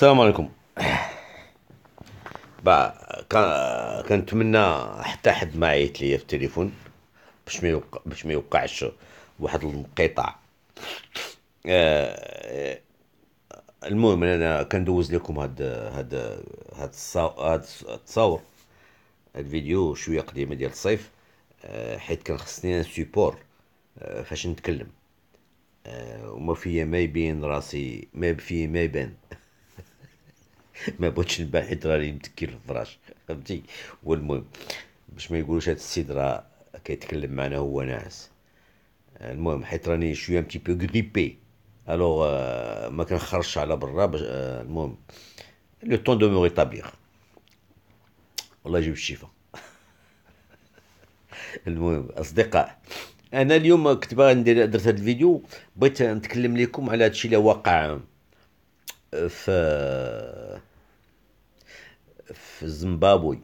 السلام عليكم. كنتمنى حتى حد ما عيط ليا في التليفون باش ما يوقعش واحد الانقطاع. آه، المهم انا كندوز لكم هاد التصاور، هاد الفيديو شويه قديمه ديال الصيف. حيت كان خصني انا سيبور فاش نتكلم. وما فيا ما يبين راسي، ما فيه ما يبان. ما بغيتش نبان حيت راني متكي في الفراش، فهمتي. والمهم باش ما يقولوش هاد السيد راه كيتكلم معنا هو ناعس. المهم حيت راني شويه ام تي بو غريبي، الوغ ما كنخرجش على برا باش المهم لو طون دو مو ريتابليغ. والله يجيب الشفا. المهم اصدقاء، انا اليوم كنت باغي درت هذا الفيديو، بغيت نتكلم لكم على هادشي اللي واقع في في زيمبابوي.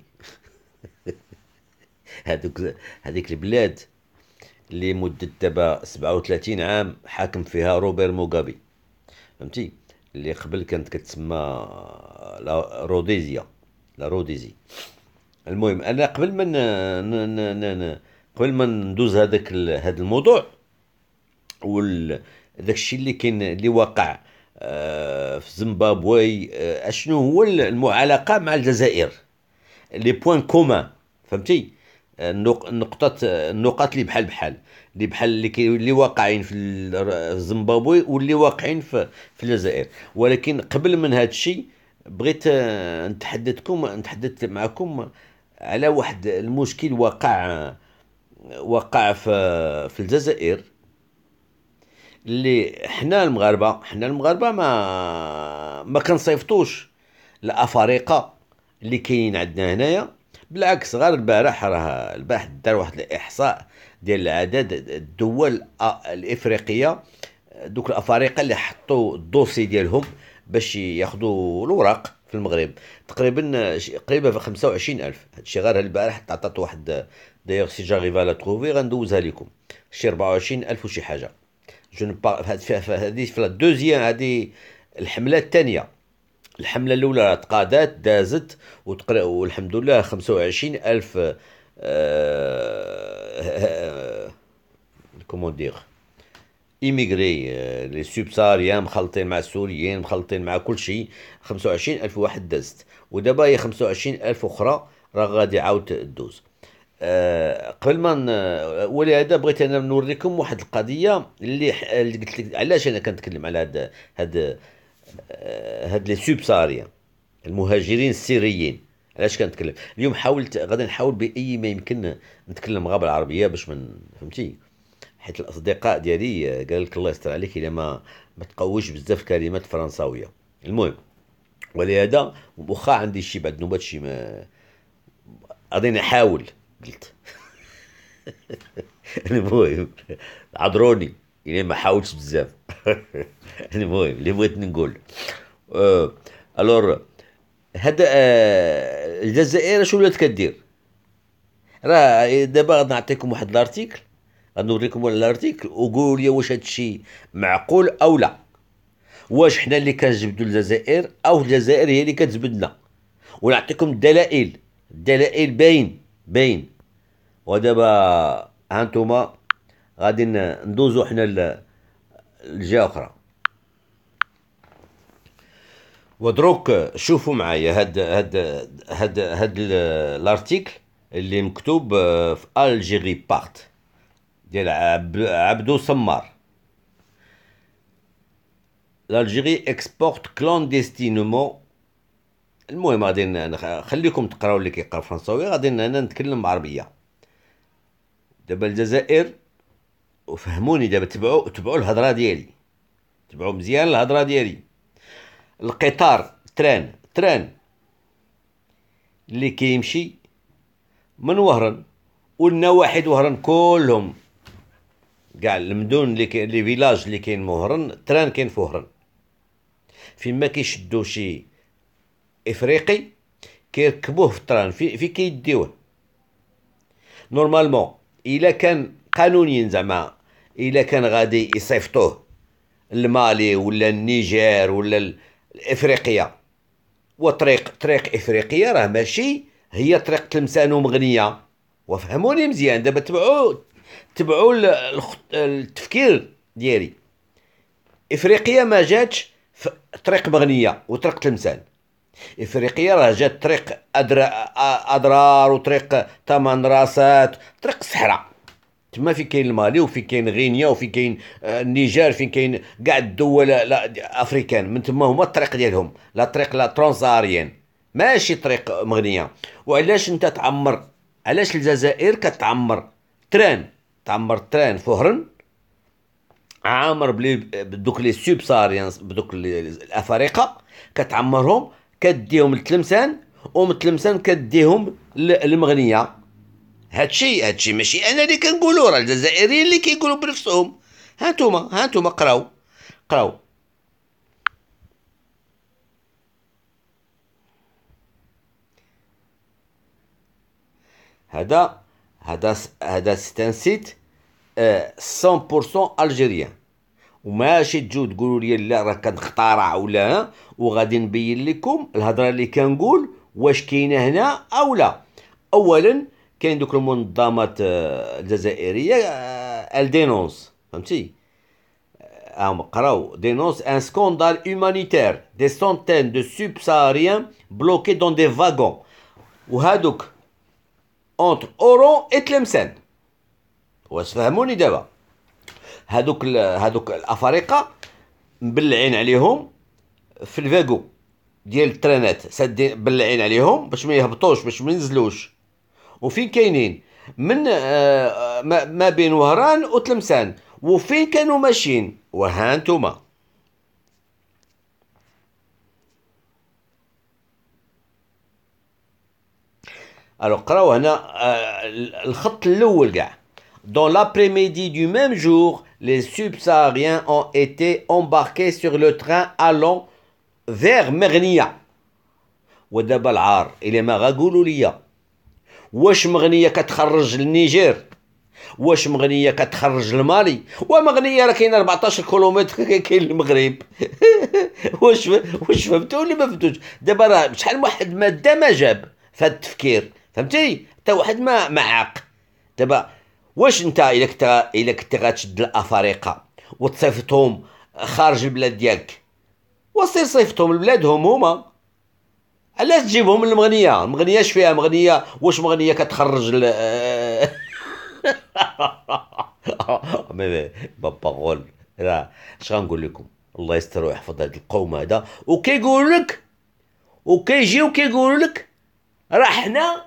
هذيك البلاد اللي مدة دابا 37 عام حاكم فيها روبير موغابي، فهمتي. اللي قبل كانت كتسمى روديزيا، لا روديزي. المهم انا قبل ما قبل ما ندوز هذا الموضوع داك الشيء اللي كاين اللي واقع في زيمبابوي، اشنو هو المعالقه مع الجزائر، لي بوين كومان، فهمتي. النقاط اللي بحال بحال، اللي بحال اللي واقعين في زيمبابوي واللي واقعين في الجزائر. ولكن قبل من هذا الشيء بغيت نتحدث معكم على واحد المشكل وقع في الجزائر. اللي حنا المغاربه ما كنصيفطوش الافارقه اللي كاينين عندنا هنايا. بالعكس، غير البارح دار واحد الاحصاء ديال عدد الدول الافريقيه، دوك الافارقه اللي حطوا الدوسي ديالهم باش ياخذوا الوراق في المغرب. قريبا في 25,000. هادشي غير البارح تعطات واحد. دايوغ سي جاريفا لا تروفي غندوزها لكم. شي 24,000 وشي حاجه. جو نبار هذه في الدوزيام، هذه الحمله الثانيه. الحمله الاولى راه تقادات دازت والحمد لله 25 الف. كومون دير ايميغري، لي سوبساريان مخلطين مع السوريين مخلطين مع كل شيء. 25 الف واحد دازت، ودابا هي 25 الف اخرى راه غادي عاود تدوز. قبل ما ولهذا بغيت انا نوريكم واحد القضيه اللي قلت لك علاش انا كنتكلم على هاد هاد لي سوبساريان، المهاجرين السريين. علاش كنتكلم اليوم؟ غادي نحاول باي ما يمكن نتكلم غير بالعربيه باش من فهمتي. حيت الاصدقاء ديالي قال لك الله يستر عليك الا ما تقويش بزاف الكلمات الفرنساويه. المهم ولهذا واخا عندي شي بعد نوبات شي ما غادي نحاول، قلت. المهم عذروني الا ما حاولتش بزاف. المهم اللي بغيت نقول آه الور هذا الجزائر شو ولات كدير؟ راه دابا غادي نعطيكم واحد الارتيكل، غنوريكم واحد الارتيكل وقولوا لي واش هذا الشيء معقول او لا. واش حنا اللي كنجبدوا الجزائر او الجزائر هي اللي كتجبدنا؟ ونعطيكم الدلائل. الدلائل باين. ودابا هانتوما غادي ندوزو حنا لجهه اخرى. ودروك شوفوا معايا هاد الارتيكل اللي مكتوب في الجيري بارت ديال عبدو سمار. l'Algérie exporte clandestinement. المهم غادي خليكم تقراو اللي كيقرا فرنساوي، غادي انا نتكلم عربيه. دابا الجزائر، وفهموني دابا، تبعوا الهضره ديالي، تبعوا مزيان الهضره ديالي. القطار تران اللي كيمشي من وهران والنواحي وهران كلهم، كاع المدن لي فيلاج اللي كاين مهرن تران كاين في وهران. فين ما كيشدو شي افريقي كيركبوه في التران، في كيديوه نورمالمون. الا كان قانونيا زعما، الا كان غادي يصيفطوه المالي ولا النيجر ولا افريقيا طريق افريقيا راه ماشي هي طريق تلمسان ومغنيه. وفهموني مزيان دابا، تبعوا التفكير ديالي. افريقيا ما جاتش في طريق مغنيه وطريق تلمسان. افريقيا راه جات طريق اضرار وطريق ثمان راسات، طريق الصحراء. تما فين كاين المالي وفين كاين غينيا وفين كاين النيجر، فين كاين كاع الدول افريكان، من تما هما الطريق ديالهم، لا طريق لا ترانساريان، ماشي طريق مغنيه. وعلاش انت تعمر، علاش الجزائر كتعمر تران، تعمر تران فهرن عامر بلي بدوك لي سوبساريانس، بدوك الافارقه كتعمرهم، كديهم لتلمسان، ومن تلمسان كديهم للمغنيه. هادشي ماشي انا اللي كنقولو، راه الجزائريين اللي كيقولوا بنفسهم. ها نتوما قراو. هذا هذا سيت 100% الجيريان. وماشي تجو تقولوا لي لا راه كنخترع ولا، وغادي نبين لكم الهضره اللي كنقول واش كاينه هنا او لا. اولا كاين دوك المنظمات الجزائريه الدينونس، فهمتي؟ قراو دينونس ان سكوندال هومانيتير دي سونتين دو سوبساريان بلوكي دون دي فاغون. وهادوك اونتر اورون اي تلمسان. واش فهموني دابا؟ هادوك الافارقه مبلعين عليهم في الفاغو ديال الترانات، سادين بلعين عليهم باش ما يهبطوش، باش ما ينزلوش. وفين كاينين؟ من ما بين وهران وتلمسان. وفين كانوا ماشيين؟ وها نتوما. الو قراو هنا الخط الاول كاع. Dans l'après-midi du même jour, les subsahariens ont été embarqués sur le train allant vers Mernia. ودابا العار الى ما غاقولوا ليا واش مغنيه كتخرج للنيجر، واش مغنيه كتخرج لمالي، ومغنيه راه كاين 14 كيلومتر كاين المغرب. واش فهمتوا ولا ما فهمتوش؟ دابا راه شحال واحد ماده ما جاب في هذا التفكير، فهمتي؟ حتى واحد ما عاق. دابا واش انت الا كنت غتشد الافارقه وتصيفطهم خارج البلاد ديالك، وسير صيفطهم لبلادهم هما، علاش تجيبهم للمغنيه؟ المغنيه اش فيها مغنيه؟ واش مغنيه كتخرج بابا غول. راه اش غنقول لكم، الله يستر ويحفظ هذا القوم هذا. وكيقول لك وكيجيو كيقولوا لك راه حنا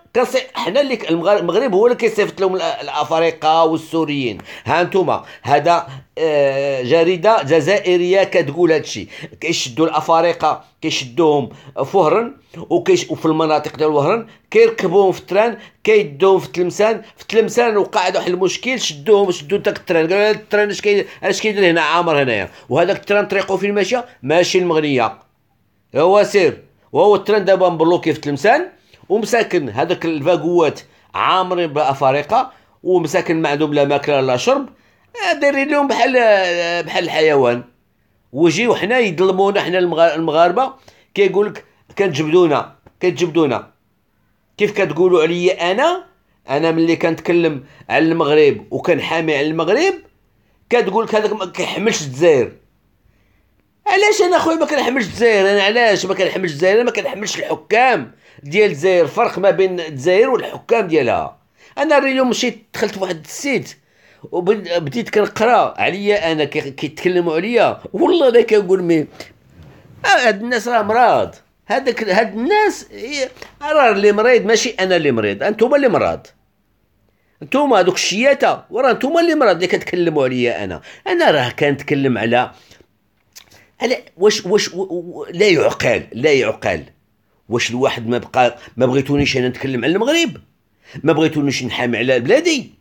اللي المغرب هو اللي كيصيفط لهم الافارقه والسوريين. ها انتم هذا جريده جزائريه كتقول هادشي. كيشدوا الافارقه كيشدوهم فهرن وفي المناطق ديال وهرن، كيركبوهم في التران كيدوهم في تلمسان وقع واحد المشكل، شدوا داك التران، قالوا التران اش كيدير هنا عامر هنايا. وهذاك التران طريقه فين ماشي المغنيه، هو سير. وهو التران دابا مبلوكي في تلمسان ومساكن هذاك الفاقوات عامرين بالافارقه، ومساكن ما عندهم لا ماكله لا شرب، دايرين لهم بحال الحيوان. وجيو حنا يظلمونا حنا المغاربه، كيقول لك كتجبدونا. كيف كتقولوا عليا انا ملي كنتكلم على المغرب وكنحامي على المغرب، كتقول لك هذاك ما كيحملش الجزائر. علاش انا خويا ما كنحملش الجزائر؟ انا علاش ما كنحملش الجزائر؟ انا ما كنحملش الحكام ديال الجزائر. فرق ما بين الجزائر والحكام ديالها. انا اليوم مشيت دخلت في واحد السيت وبديت كنقرا عليا انا كيتكلموا عليا، والله انا كنقول مي هاد الناس راه مرض. هاد الناس راه اللي مريض ماشي انا اللي مريض، انتوما اللي مرض. انتوما هادوك الشياته وراه انتوما اللي مرض اللي كتكلموا عليا انا راه كنتكلم على واش لا يعقل. واش الواحد ما بغيتونيش انا نتكلم على المغرب، ما بغيتونيش نحامي على بلادي.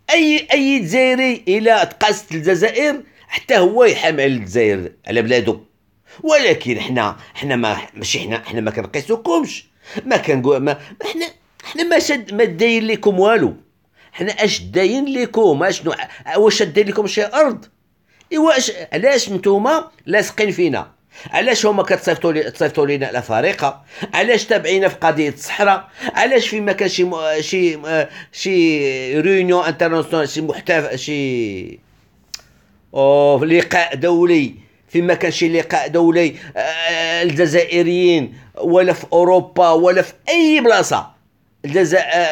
اي جزائري الى تقاست الجزائر حتى هو يحامي على الجزائر على بلادو. ولكن حنا ماشي حنا ما كنقيسوكمش، ما كنقول ما حنا ما داين لكم والو. حنا اش داين لكم؟ واش داين لكم شي ارض؟ ايوا علاش نتوما لاصقين فينا؟ علاش هما تصيفطوا لينا الافارقه؟ علاش تابعين في قضيه الصحراء؟ علاش فيما كان شي ريونيون انترناسيونال، شي محتفل، شي لقاء دولي، فيما كان شي لقاء دولي الجزائريين ولا في اوروبا ولا في اي بلاصه،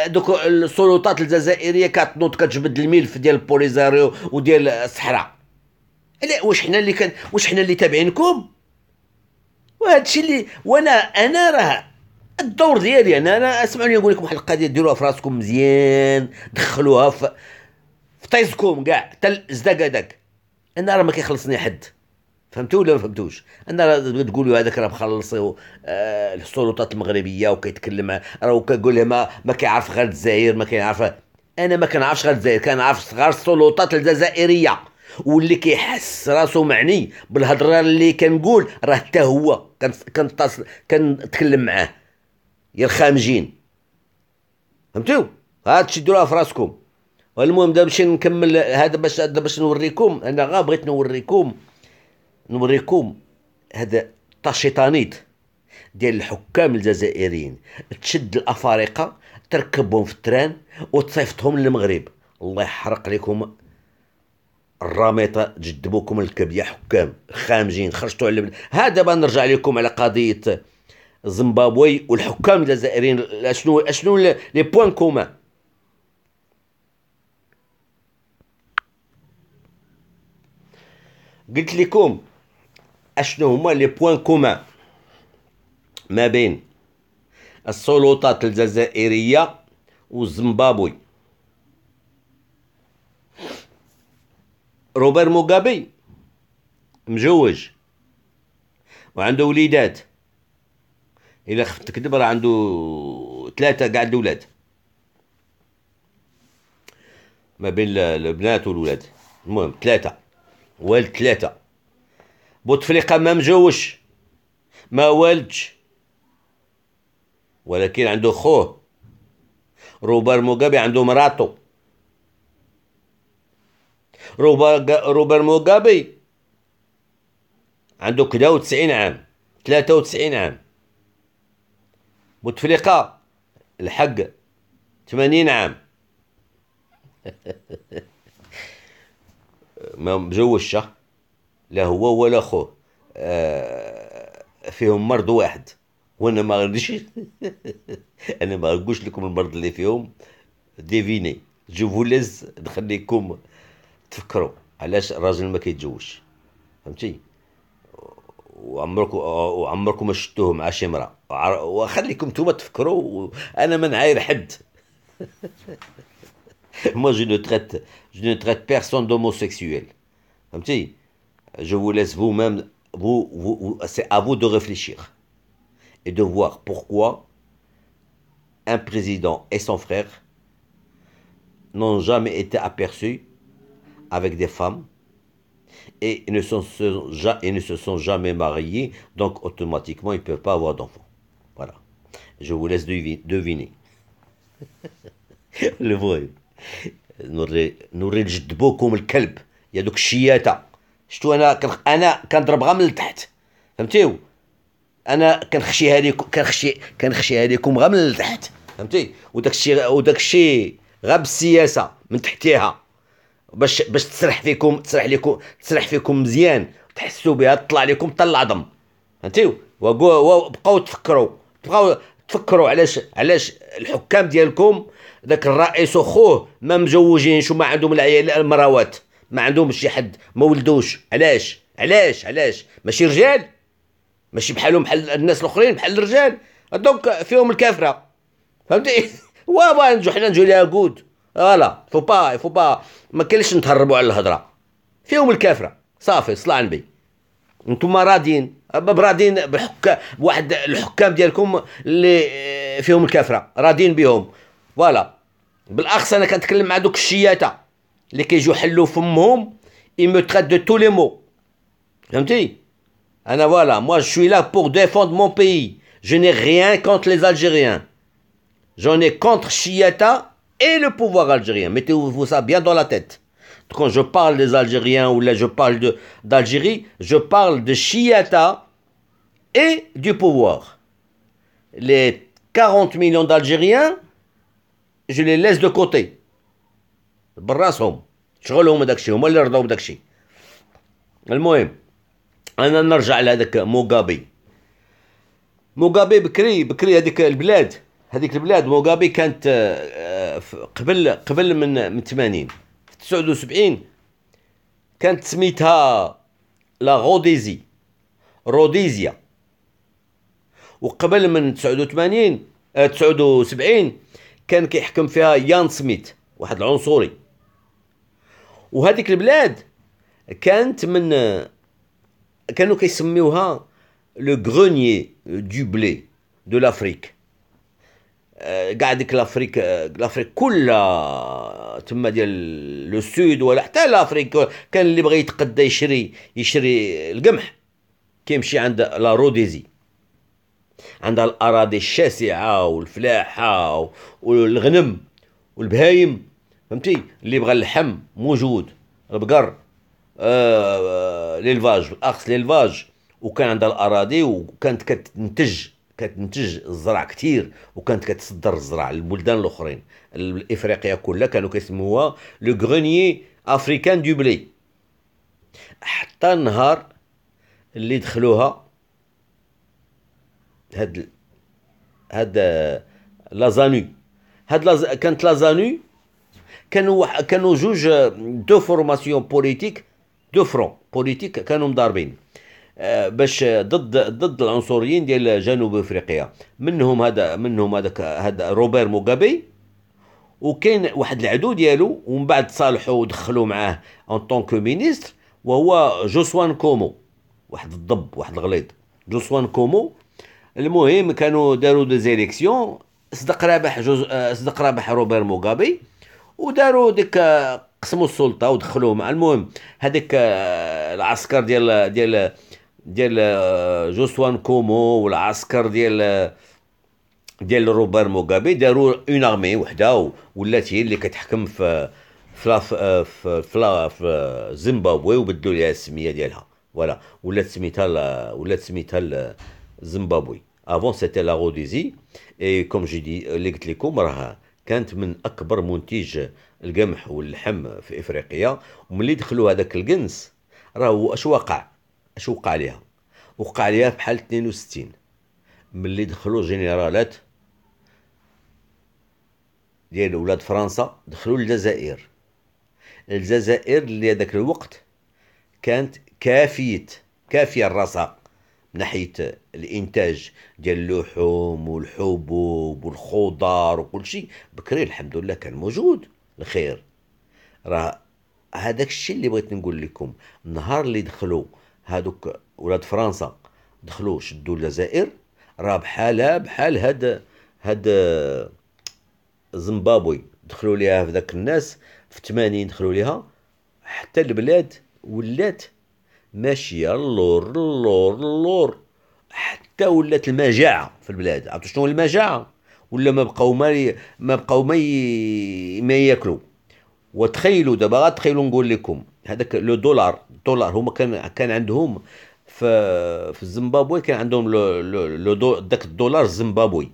دوك السلطات الجزائريه كتنوض كتجبد الملف ديال البوليزاريو وديال الصحراء. واش حنا اللي تابعينكم؟ وهذا الشيء اللي انا راه الدور ديالي، انا اسمعوني نقول لكم واحد القضيه، ديروها في راسكم مزيان، دخلوها في طيزكم كاع حتى الزداك هذاك. انا راه ما كيخلصني حد، فهمتوا ولا ما فهمتوش؟ انا راه تقولوا هذاك راه مخلص السلطات المغربيه وكيتكلم، راه كنقول له ما كيعرف غير الجزائر، ما كيعرف. انا ما كنعرفش غير الجزائر، كنعرف غير السلطات الجزائريه، واللي كيحس راسو معني بالهضره اللي كنقول راه حتى هو كنتكلم معاه يا الخامجين. فهمتوا؟ هادشي ديروها في راسكم. والمهم دابا باش نكمل هذا، باش نوريكم، انا غير بغيت نوريكم هذا الشيطانيت ديال الحكام الجزائريين، تشد الافارقه تركبهم في التران وتصيفطهم للمغرب. الله يحرق لكم الرامطه، جدبوكم الكب يا حكام خامجين، خرجتوا على هذا. دابا نرجع لكم على قضيه زيمبابوي والحكام الجزائريين. شنو لي بوين كومان؟ قلت لكم اشنو هما لي بوين كومان ما بين السلطات الجزائريه وزيمبابوي. روبر موغابي مجوج وعنده وليدات، الا خفت تكذب راه عنده 3 قاع الولاد ما بين البنات والولاد. المهم 3 والد 3. بوتفليقه ما مجوش، ما والدش، ولكن عنده خوه. روبر موغابي عنده مراتو. روبر موغابي عنده كدا 90 عام، 93 عام. بوتفليقه الحق 80 عام. ما مجوش لا هو ولا خوه، فيهم مرض واحد، وانا ما غاديش انا ما غنقولش لكم المرض اللي فيهم، ديفيني جو فوليز نخليكم تفكروا علاش الراجل ما كيتزوجش. فهمتي؟ وعمركم ما شفتوه مع شي امراه، وخليكم نتوما تفكروا، انا ما نعاير حد. Moi, je ne traite personne d'homosexuel. Fahmti? Je vous laisse vous-même, c'est à vous de réfléchir et de voir pourquoi un président et son frère n'ont jamais été aperçus avec des femmes et ils ne se sont jamais mariés, donc automatiquement ils ne peuvent pas avoir d'enfants. Voilà. Je vous laisse deviner. Le vrai. نوري نجدبوكم الكلب يا دوك الشياته. شتو انا كنضرب غير من التحت. فهمتيو؟ انا كنخشيها لكم غير من التحت. فهمتي؟ وداك الشيء غير بالسياسه من تحتيها، باش تسرح فيكم مزيان، تحسوا بها، تطلع لكم حتى العظم. فهمتيو؟ بقاو تفكروا علاش الحكام ديالكم ذاك الرئيس وخوه ما مجوجينش وما عندهم العيال المراوات، ما عندهم شي حد، ما ولدوش. علاش ماشي رجال؟ ماشي بحالهم بحال الناس الاخرين، بحال الرجال؟ دونك فيهم الكافره. فهمتي؟ وابا حنا نجيو ليها كود. فوالا فو با ما كاينش نتهربوا على الهضره. فيهم الكافره صافي. صلاه على النبي. نتوما راضيين بواحد الحكام ديالكم اللي فيهم الكافره، راضيين بهم. فوالا. بالاخص انا كنتكلم مع دوك الشياته اللي كيجيو حلوا فمهم، ils me traitent de tous les mots. فهمتي؟ انا فوالا، moi je suis là pour défendre mon pays. Je n'ai rien contre les Algériens. J'en ai contre Chiata et le pouvoir algérien. Mettez-vous ça bien dans la tête. Quand je parle des Algériens ou là je parle d'Algérie, je parle de Chiata et du pouvoir. Les 40 millions d'Algériens, je les laisse de côté. براسهم شغلهم هذاك الشيء، هما اللي رضاو بداك الشيء. المهم انا نرجع لهذاك موغابي. موغابي بكري هذيك البلاد موغابي كانت قبل من 80 في 79 كانت سميتها لا روديزيا. وقبل من 79 كان كيحكم فيها يان سميث، واحد العنصري. وهذيك البلاد كانت كانوا كيسميوها لو غرونيي دو بلي دو لافريك. كاع ديك لافريك كلها تما ديال لو سود، ولا حتى لافريك كان اللي بغى يتقدى يشري القمح كيمشي عند لا روديزي. عندها الاراضي الشاسعه والفلاحه والغنم والبهايم، فهمتي؟ اللي بغى اللحم موجود، البقر، ليلفاج، بالاخص ليلفاج. وكان عندها الاراضي، وكانت كتنتج الزرع كتير، وكانت كتصدر الزرع للبلدان الاخرين. الافريقيا كلها كانوا كيسموها لو غرونيي افريكان دو بلي. حتى النهار اللي دخلوها هاد لازانو. كانت لازانو كانوا جوج دو فورماسيون بوليتيك، دو فرون بوليتيك كانوا مضاربين باش ضد العنصريين ديال جنوب افريقيا. منهم هذا روبير موغابي، وكاين واحد العدو ديالو، ومن بعد صالحوا ودخلوا معاه ان طونكو مينيستر، وهو جوسوان كومو، واحد الضب، واحد الغليظ، جوسوان كومو. المهم كانوا داروا دي زيليكسيون، صدق رابح روبير موغابي، وداروا ديك قسموا السلطه ودخلوه مع. المهم هذيك العسكر ديال جوسوان كومو، والعسكر ديال روبير موغابي داروا اون ارمي وحده، ولات هي اللي كتحكم في زيمبابوي، وبدلوا ليها السميه ديالها. فوالا ولات سميتها زيمبابوي. افون سيتي لا روديزي. اي كوم جي دي اللي قلت لكم، راه كانت من اكبر منتج القمح واللحم في افريقيا. وملي دخلوا هذاك الجنس، راه اش وقع ليها؟ وقع ليها بحال 62 ملي دخلوا جنرالات ديال ولاد فرنسا، دخلوا الجزائر اللي هذاك الوقت كانت كافيه الرصاق من ناحيه الانتاج ديال اللحوم والحبوب والخضار وكل شيء. بكري الحمد لله كان موجود الخير. راه هذاك الشيء اللي بغيت نقول لكم. النهار اللي دخلوا هادوك ولاد فرنسا، دخلوا شدوا الجزائر، راه بحال هاد زيمبابوي دخلوا ليها في ذاك الناس في 80، دخلوا ليها حتى البلاد ولات ماشيه اللور حتى ولات المجاعه في البلاد. عرفتوا شنو المجاعه؟ ولا ما بقاو ما ياكلوا. وتخيلوا دابا، تخيلوا نقول لكم هذاك لو دولار هما كان عندهم في الزيمبابوي، كان عندهم داك الدولار الزيمبابوي.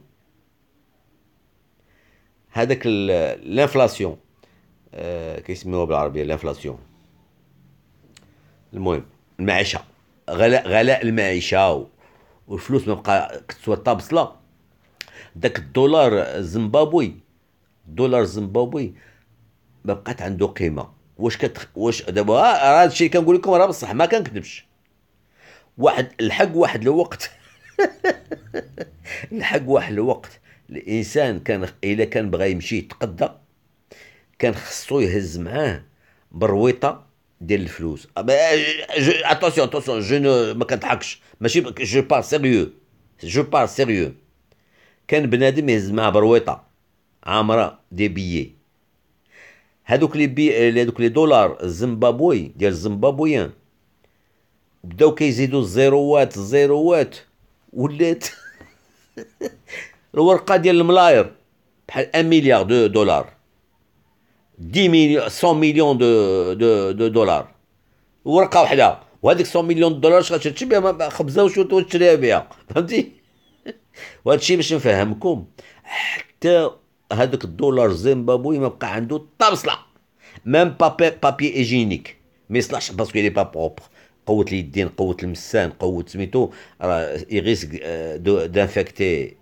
هذاك الانفلاسيون، كيسميوها بالعربيه الانفلاسيون. المهم المعيشه، غلاء المعيشه، والفلوس ما بقى كتسوى طابصله. داك الدولار الزيمبابوي ما بقات عنده قيمه. واش دابا هذا الشيء كنقول لكم راه بصح ما كنكذبش. واحد الوقت الانسان كان الا كان بغى يمشي يتقدى، كان خصو يهز معاه برويطه ديال الفلوس. اتونسيون جو ما كنضحكش، ماشي جو بار سيريو. كان بنادم يهز معاه برويطه عامره دي بيي. هذوك لي دولار الزيمبابوي ديال الزيمبابويان بداو كيزيدوا الزيروات ولات الورقه ديال الملاير بحال 1 مليار دو دولار، 10 مليون 100 مليون دو دولار، ورقه واحده. وهذيك 100 مليون دولار اش غتشري بها خبزه وتشريها بها، فهمتي. وهذا الشيء باش نفهمكم، حتى هذاك الدولار الزيمبابوي ما بقى عنده طابصله، ميم بابي ايجينيك ما يصلحش باسكو لي با بروبر. قوة اليدين، قوة المسان، قوة سميتو، راه يغيسك دانفكتي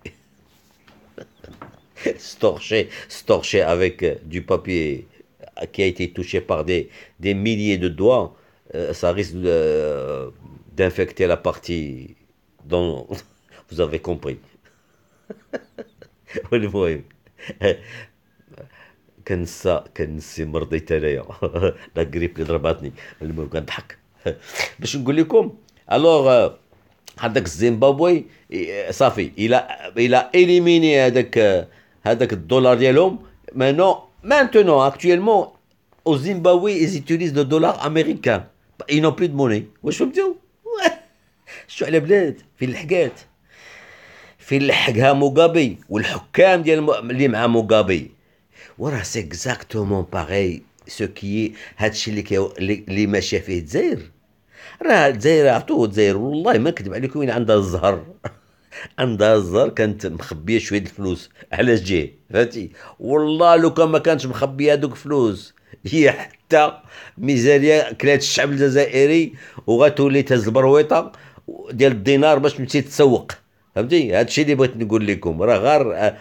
storché avec du papier qui a été touché par des milliers de doigts, ça risque d'infecter la partie dont vous avez compris. والمهم كنسي مرضيت انايا لا غريب اللي ضرباتني. المهم كنضحك باش نقول لكم. الوغ هذاك الزيمبابوي صافي الى اليميني هذاك الدولار ديالهم. maintenant actuellement au Zimbabwe ils utilisent le dollar américain, ils n'ont plus de monnaie. واش فهمتوا؟ شو على بلاد فين لحقات، فين لحقها موغابي والحكام ديال اللي مع موغابي. وراه سي اكزاكتومون باغي سو كي هادشي اللي ماشيه فيه الجزائر. راه الجزائر عرفتوا الجزائر والله ما نكذب عليكم وين عندها الزهر عندها الزهر كانت مخبيه شويه الفلوس على جهه، فهمتي. والله لو كان ما كانتش مخبيه هذوك فلوس هي حتى ميزانيه كلات الشعب الجزائري وغتولي تهز البرويطه ديال الدينار باش تمشي تسوق، فهمتي. هذا الشيء اللي بغيت نقول لكم. راه غير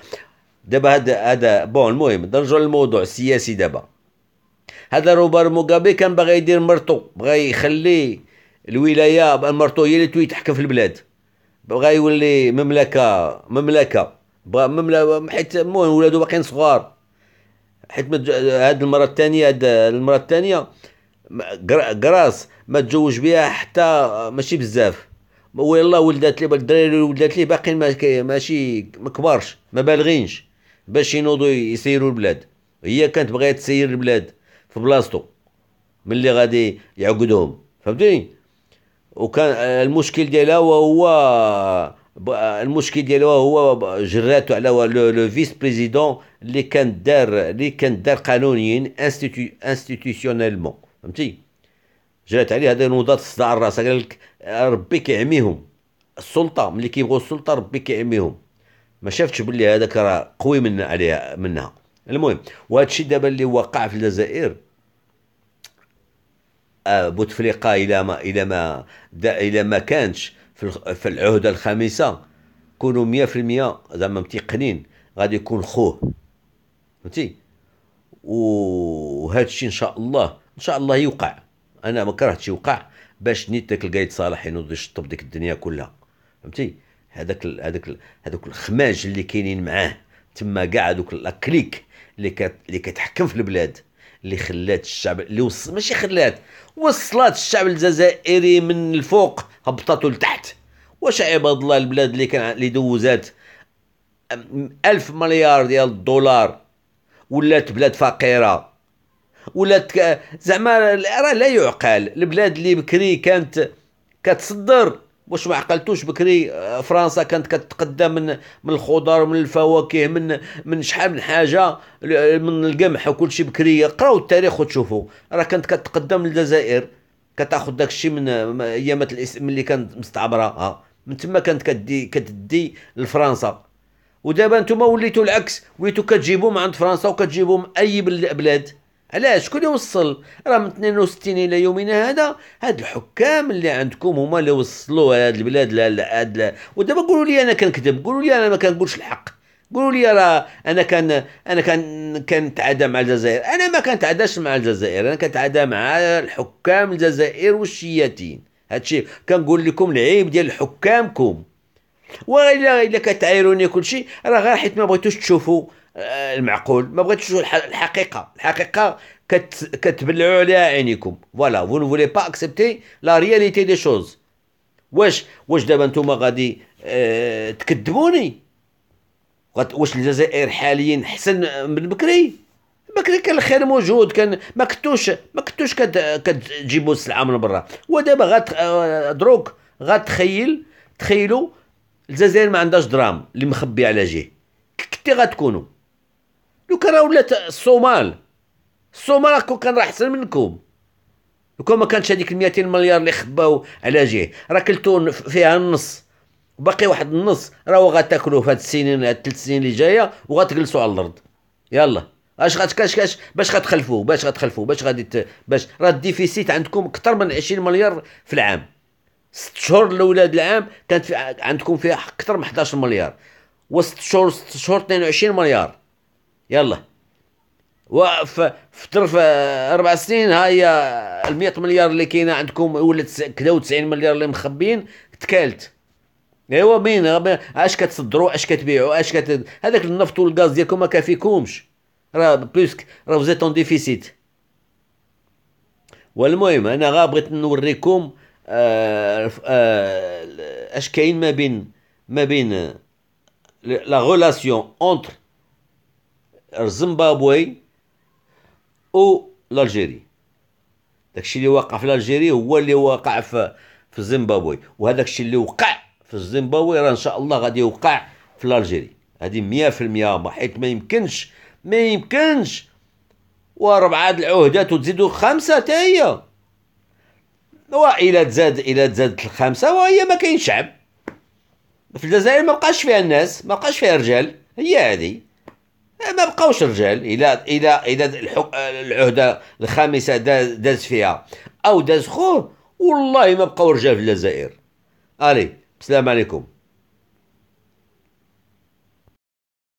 دابا هذا بون. المهم نرجعوا للموضوع السياسي. دابا هذا روبر موغابي كان باغي يدير مرتو، بغى يخلي الولايه مرتو هي اللي توي تحكم في البلاد، بغى يولي مملكه بغى مملكه، حيت المهم ولادو باقيين صغار. حيت هاد المره الثانيه كراس ما تزوج بها حتى ماشي بزاف، والله ولدات لي الدراري اللي ولدات ليه باقيين ماشي ما كبارش ما بالغينش باش ينوضوا يسيروا البلاد. هي كانت بغات تسير البلاد في بلاصتو ملي غادي يعقدهم، فهمتني. وكان المشكل ديالها هو جراتو على لو فيس بريزيدون اللي كان دار قانونيا انستيتيسيونيلمون، فهمتي. جات عليه هذا نوضات صداع الراس. قال لك ربي كيعميهم السلطه، ملي كيبغوا السلطه ربي كيعميهم. ما شافتش باللي هذاك راه قوي منها. المهم وهذا الشيء دابا اللي وقع في الجزائر، بوتفليقه الى ما كانش في العهده الخامسه كونوا 100% زعما متيقنين غادي يكون خوه، فهمتي. وهذا الشيء ان شاء الله يوقع. انا ما كرهتش يوقع باش نيت داك القايد صالح ينوض يشطب ديك الدنيا كلها، فهمتي. هذاك الخماج اللي كاينين معاه تما كاع هذوك لاكليك اللي كتحكم في البلاد، اللي خلات الشعب اللي ماشي خلات وصلات الشعب الجزائري من الفوق هبطته لتحت. واش عباد الله البلاد اللي دوزات 1000 مليار ديال الدولار ولات بلاد فقيره، ولات زعما راه لا يعقل. البلاد اللي بكري كانت كتصدر، واش ما عقلتوش بكري فرنسا كانت كتقدم من الخضر ومن الفواكه من شحال من حاجه، من القمح وكل شيء. بكري قراو التاريخ وتشوفوا راه كانت كتقدم للجزائر، كتاخذ داك الشيء من ايامات اللي كانت مستعمره، من تما كانت كتدي لفرنسا. ودابا نتوما وليتوا العكس، وليتوا كتجيبوا من عند فرنسا وكتجيبوا من اي بلاد. علاش؟ شكون اللي وصل؟ راه من 62 الى يومنا هذا هاد الحكام اللي عندكم هما اللي وصلوا هاد البلاد ودابا قولوا لي انا كنكذب، قولوا لي انا ما كنقولش الحق، قولوا لي راه انا كنتعادى مع الجزائر. انا ما كنتعاداش مع الجزائر، انا كنتعادى مع الحكام الجزائر والشياتين. هادشي كنقول لكم العيب ديال حكامكم. والا كتعايروني كل شيء راه غير حيت ما بغيتوش تشوفوا المعقول، ما بغيتوش تشوفوا الحقيقه كتبلعوا عليها عينيكم. فوالا فو نو فولي با اكسبتي لا رياليتي دي شوز. واش دابا نتوما غادي تكذبوني؟ واش الجزائر حاليا احسن من بكري كان الخير موجود، كان ما كنتوش كتجيبوا السلعه من برا. ودابا دروك تخيلوا الجزائر ما عندهاش درام اللي مخبي على جهه، كنتي غتكونوا لو كان راه ولات الصومال كان راه احسن منكم. لو ما كانتش هذيك ال 200 مليار اللي خباو على جهه، راه كلتو فيها النص، وباقي واحد النص راهو غتاكلوه في هاد السنين، هاد 3 سنين اللي جايه، وغتجلسوا على الارض. يلا، اش كاش باش غتخلفوا باش غادي باش راه الديفيسيت عندكم اكثر من 20 مليار في العام. 6 شهور الاولى د العام كانت عندكم فيها اكثر من 11 مليار، ست شهور 22 مليار. يلا، في ظرف 4 سنين ها هي ال 100 مليار اللي كاينه عندكم ولات كذا، و90 مليار اللي مخبين تكالت. ايوا مين اش كتصدروا، اش كتبيعوا، هذاك النفط والغاز ديالكم ما كافيكمش، راه بلوسك، راه فزيت اون ديفيسيت. والمهم انا بغيت نوريكم اش كاين ما بين لا غولاسيون اونتر زيمبابوي او الجيري. داكشي اللي واقع في الجيري هو اللي واقع في زيمبابوي، وهذاك الشيء اللي وقع في زيمبابوي راه ان شاء الله غادي يوقع في الجيري. هذه 100%، حيت ما يمكنش وربعة العهدات وتزيدوا 5 حتى هي. الى تزادت ال5 وهي ما كاين شعب في الجزائر، ما بقاش فيها الناس، ما بقاش فيها رجال، هي هذه، ما بقاوش رجال. الى العهده الخامسه داز فيها او داز خوه، والله ما بقاو رجال في الجزائر. الي، السلام عليكم.